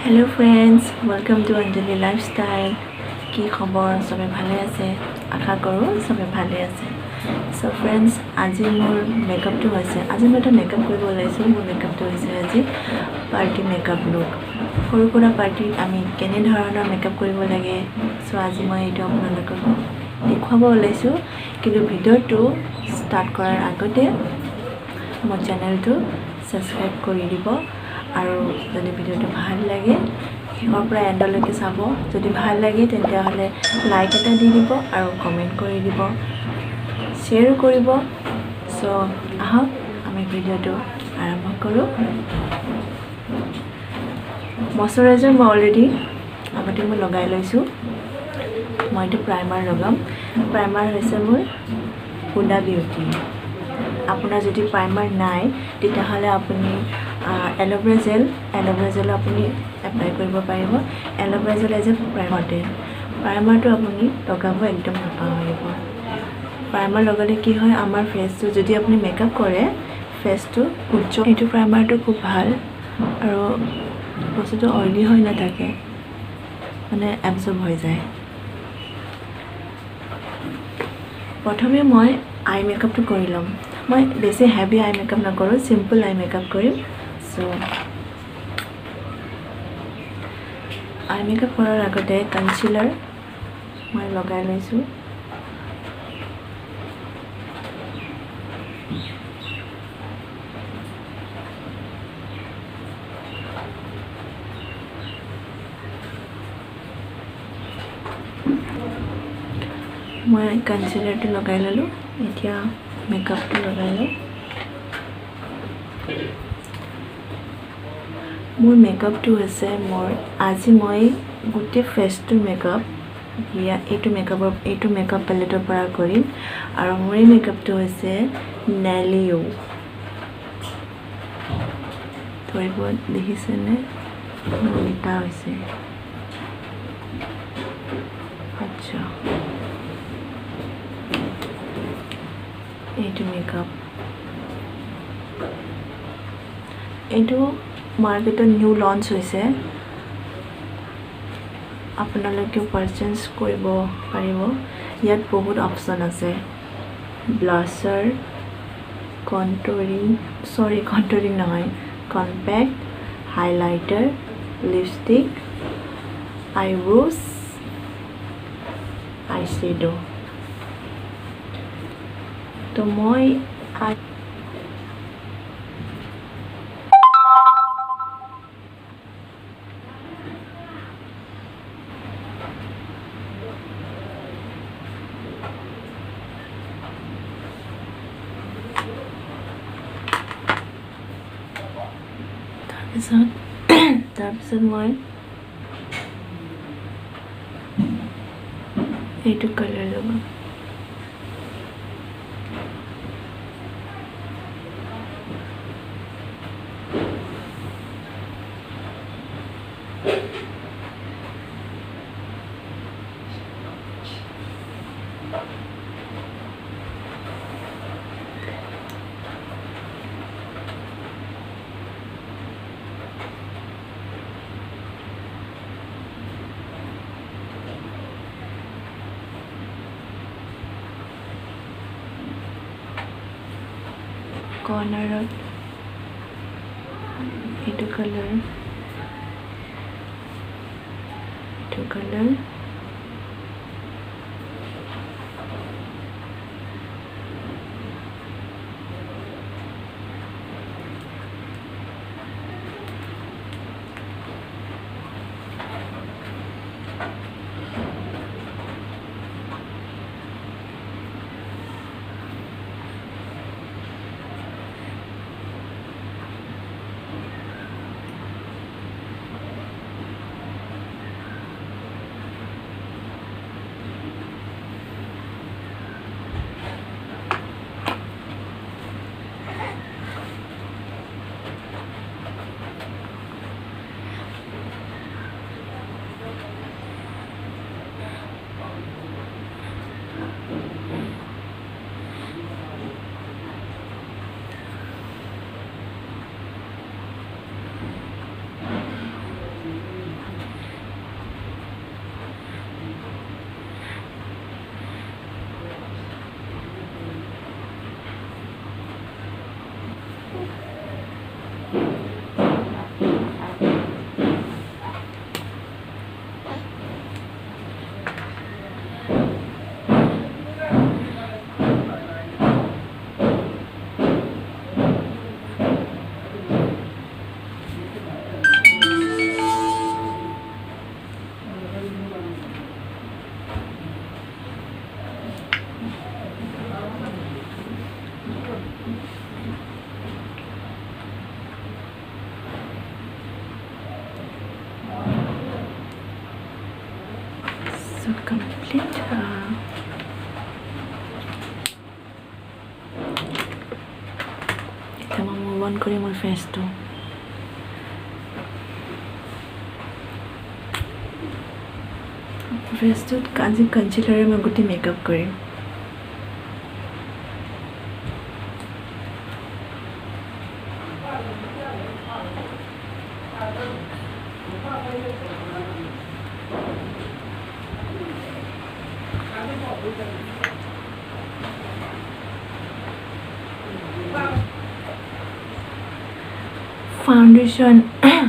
Hello friends, welcome to Anjali Lifestyle. কি খবৰ সবে ভালে আছে আশা কৰোঁ সবে ভালে আছে সো ফ্ৰেন্ডস আজি মোৰ মেকআপটো হৈছে আজি মই এটা মেকআপ কৰিব ওলাইছো মোৰ মেকআপটো হৈছে আজি পাৰ্টি মেকআপ লুক সৰু সৰু পাৰ্টিত আমি কেনে ধৰণৰ মেকআপ কৰিব লাগে সো আজি মই এইটো আপোনালোকক দেখুৱাব ওলাইছো কিন্তু ভিডিঅ'টো ষ্টাৰ্ট কৰাৰ আগতে মোৰ চেনেলটো সাবস্ক্ৰাইব কৰি দিব আৰু যদি ভিডিঅ'টো ভাল লাগে শেষৰ পৰা এণ্ডলৈকে চাব যদি ভাল লাগে তেন্তে হলে লাইক এটা দি দিব আৰু কমেন্ট কৰি দিব শ্বেয়াৰ কৰিব সো আহক আমি ভিডিঅ'টো আৰম্ভ কৰোঁ ময়শ্চাৰাইজাৰ মই অলৰেডি আগতে মই লগাই লৈছোঁ মই এইটো প্ৰাইমাৰ লগাম প্ৰাইমাৰ হৈছে মোৰ হুডা বিউটি আপোনাৰ যদি প্ৰাইমাৰ নাই তেতিয়াহ'লে আপুনি এল'ভেৰা জেল আপুনি এপ্লাই কৰিব পাৰিব এল'ভেৰা জেল এজ এ প্ৰাইমাৰটো আপুনি লগাব একদম নাপাহৰিব প্ৰাইমাৰ লগালে কি হয় আমাৰ ফেচটো যদি আপুনি মেকআপ কৰে ফেচটো উজ্জ্বল এইটো প্ৰাইমাৰটো খুব ভাল আৰু বস্তুটো অইলি হৈ নাথাকে মানে এবজৰ্ব হৈ যায় প্ৰথমে মই আই মেকআপটো কৰি ল'ম মই বেছি হেভি আই মেকআপ নকৰোঁ সিম্পল আই মেকআপ কৰিম সো আই মেকআপ কৰাৰ আগতে কনচিলাৰ মই লগাই লৈছোঁ মই কনচিলাৰটো লগাই ল'লোঁ এতিয়া মেকআপটো লগাই লওঁ মোৰ মেকআপটো হৈছে আজি মই গোটেই ফেচটো মেকআপ এইটো মেকআপ পেলেটৰ পৰা কৰিম আৰু মোৰ এই মেকআপটো হৈছে নেলিও ধৰিব দেখিছেনে লিটা হৈছে আচ্ছা এইটো মেকআপ এইটো মাৰ্কেটত নিউ লঞ্চ হৈছে আপোনালোকে পাৰচেজ কৰিব পাৰিব ইয়াত বহুত অপচন আছে ব্লাছাৰ কণ্টুৰিং নহয় কম্পেক্ট হাইলাইটাৰ লিপষ্টিক আইব্ৰোজ আইশ্বেডো তো মই তাৰপিছত মই এইটো কালাৰ লগাম কৰ্নাৰত এইটো কালাৰ complete. এতিয়া মই মুভ অন কৰি মোৰ ফেচটো আজি কনচিলাৰে মই গোটেই মেকআপ কৰিম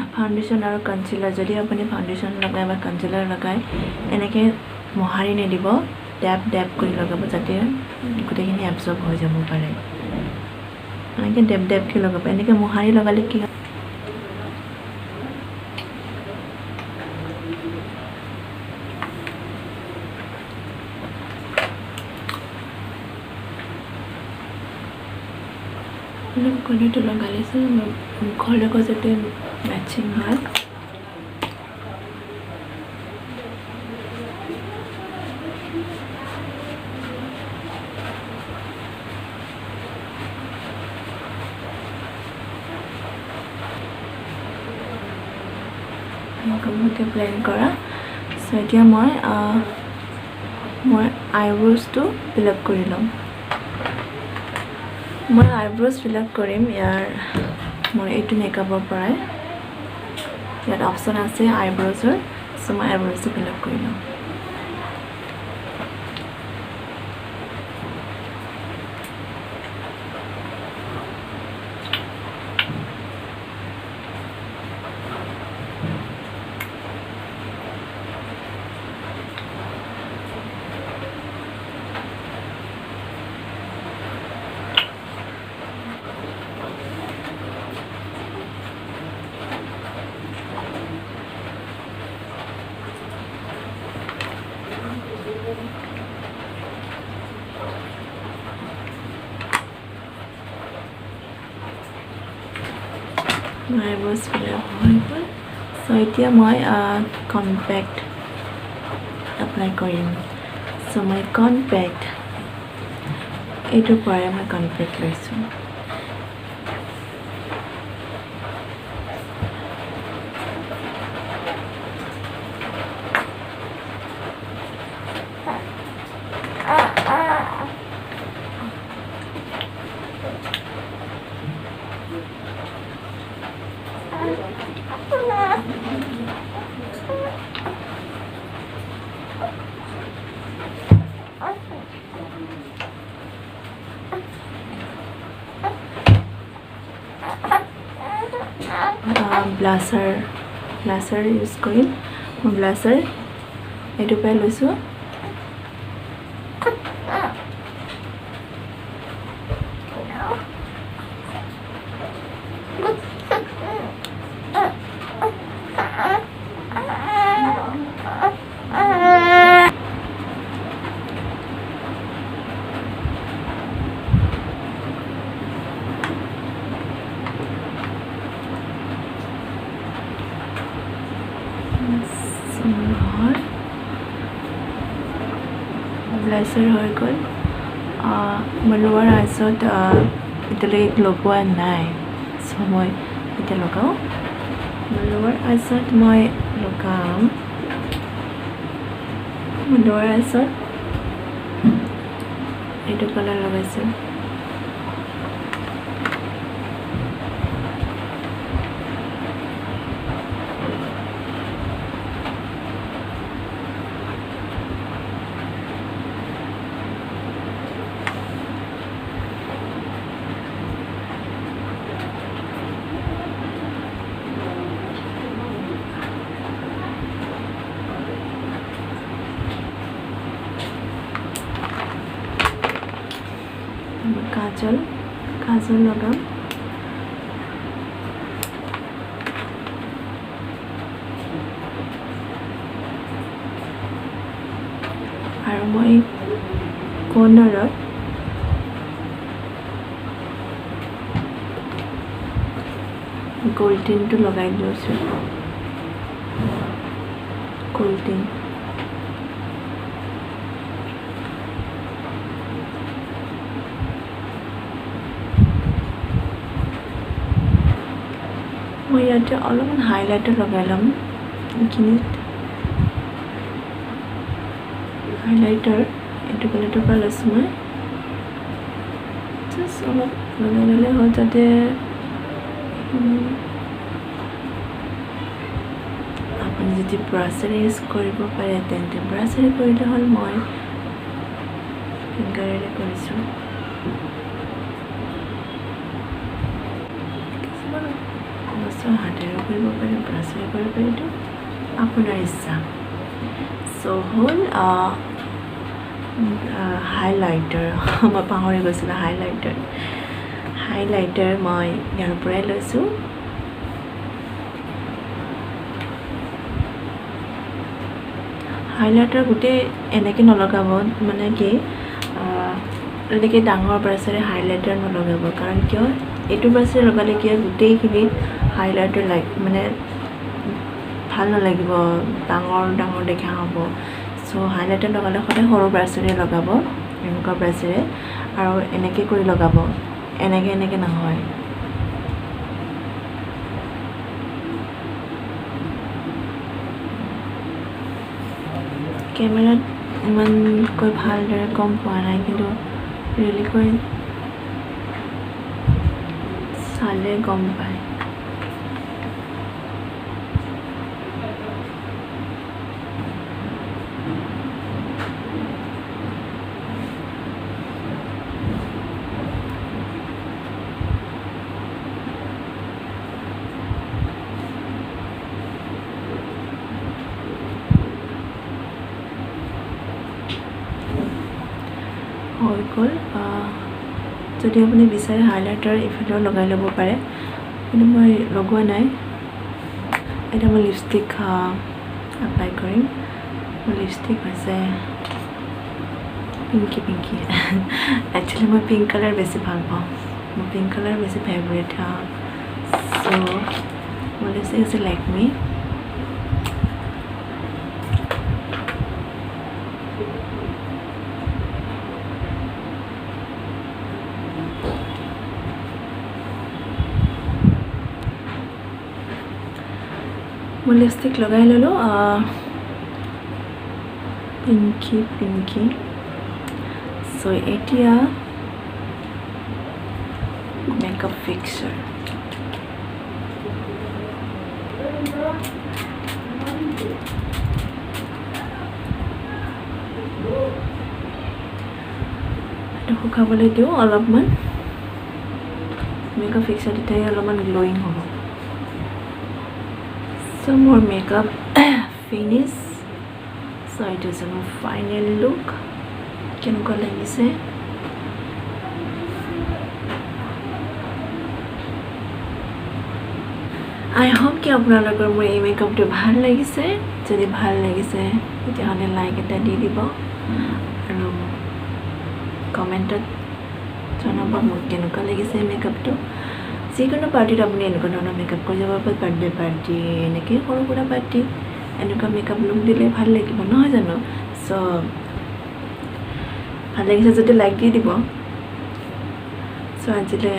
ফাউণ্ডেশ্যন আৰু কনচিলাৰ যদি আপুনি ফাউণ্ডেশ্যন লগায় বা কনচিলাৰ লগায় এনেকৈ মোহাৰি নিদিব ডেপ কৰি লগাব যাতে গোটেইখিনি এবজৰ্ব হৈ যাব পাৰে এনেকৈ ডেপকৈ লগাব এনেকৈ মোহাৰি লগালে কি হয় কণীটো লগালিছোঁ মুখৰ লগত যাতে মেচিং হয় মুখতে ব্লেণ্ড কৰা চ' এতিয়া মই আইব্ৰ'জটো ফিল আপ কৰি ল'ম মই আইব্ৰ'জ ফিল আপ কৰিম মোৰ এইটো মেকআপৰ পৰাই ইয়াত অপশ্যন আছে আইব্ৰ'জৰ চ' মই আইব্ৰ'জটো ফিল আপ কৰি ল'ম আইব্ৰ'জ ফিল আপ হৈ গ'ল চ' এতিয়া মই কম্পেক্ট এপ্লাই কৰিম চ' মই কম্পেক্ট এইটোৰ পৰাই মই কম্পেক্ট লৈছোঁ ব্লাছাৰ ইউজ কৰিম মই ব্লাছাৰ এইটো পাই লৈছোঁ ব্লাছাৰ হৈ গ'ল মই লোৱাৰ আইছত এতিয়ালৈকে লগোৱা নাই চ' মই এতিয়া লগাওঁ লোৱাৰ আইছত মই লগাম লোৱাৰ আইছত এইটো কালাৰ লগাইছোঁ কাজল লগাম আৰু মই কৰ্ণাৰত গোল্ডেনটো লগাই লৈছোঁ গোল্ডেন মই ইয়াতে অলপমান হাইলাইটাৰ লগাই ল'ম এইখিনিত হাইলাইটাৰ এইটো কালাৰটোৰ পৰা লৈছোঁ মই জাষ্ট অলপ লগাই ল'লে হ'ল যাতে আপুনি যদি ব্ৰাছেৰে ইউজ কৰিব পাৰে তেন্তে ব্ৰাছেৰে কৰিলে হ'ল মই ফিংগাৰেৰে কৰিছোঁ হাতেৰে কৰিব পাৰে ব্ৰাছেৰে কৰিব পাৰে এইটো আপোনাৰ ইচ্ছা চ' হ'ল হাইলাইটাৰ মই পাহৰি গৈছিলোঁ হাইলাইটাৰ মই ইয়াৰ পৰাই লৈছোঁ হাইলাইটাৰ গোটেই এনেকৈ নলগাব মানে কি এনেকৈ ডাঙৰ ব্ৰাছেৰে হাইলাইটাৰ নলগাব কাৰণ কিয় এইটো ব্ৰাছেৰে লগালে কিয় গোটেইখিনি হাইলাইটাৰ মানে ভাল নালাগিব ডাঙৰ দেখা হ'ব চ' হাইলাইটাৰ লগালে সদায় সৰু ব্ৰাছেৰে লগাব এনেকুৱা ব্ৰাছেৰে আৰু এনেকৈ কৰি লগাব এনেকৈ নহয় কেমেৰাত ইমানকৈ ভালদৰে গম পোৱা নাই কিন্তু ৰিয়েলিকৈ চালে গম পায় হৈ গ'ল যদি আপুনি বিচাৰে হাইলাইটাৰ ইফালেও লগাই ল'ব পাৰে কিন্তু মই লগোৱা নাই এতিয়া মই লিপষ্টিক এপ্লাই কৰিম মোৰ লিপষ্টিক হৈছে পিংকি একচুৱেলি মই পিংক কালাৰ বেছি ভাল পাওঁ মোৰ পিংক কালাৰ বেছি ফেভৰেট চ' মোৰ লিপষ্টিক হৈছে লেকমি মই লিপষ্টিক লগাই ল'লোঁ পিংকি চ' এতিয়া মেকআপ ফিক্সাৰ এইটো শুকাবলৈ দিওঁ অলপমান মেকআপ ফিক্সাৰ তেতিয়াই অলপমান গ্ল'য়িং হ'ব So more makeup finish so it is a final look কেনেকুৱা লাগিছে I hope কি আপোনালোকৰ মোৰ এই মেকআপটো ভাল লাগিছে যদি ভাল লাগিছে তেতিয়াহ'লে লাইক এটা দি দিব আৰু কমেণ্টত জনাব মোক কেনেকুৱা লাগিছে মেকআপটো যিকোনো পাৰ্টিত আপুনি এনেকুৱা ধৰণৰ মেকআপ কৰি যাব পাৰে বাৰ্থডে পাৰ্টি এনেকৈ সৰু সুৰা পাৰ্টি এনেকুৱা মেকআপ লুক দিলে ভাল লাগিব নহয় জানো চ' ভাল লাগিছে যদি লাইক দি দিব চ' আজিলৈ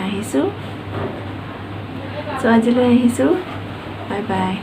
আহিছোঁ বাই বাই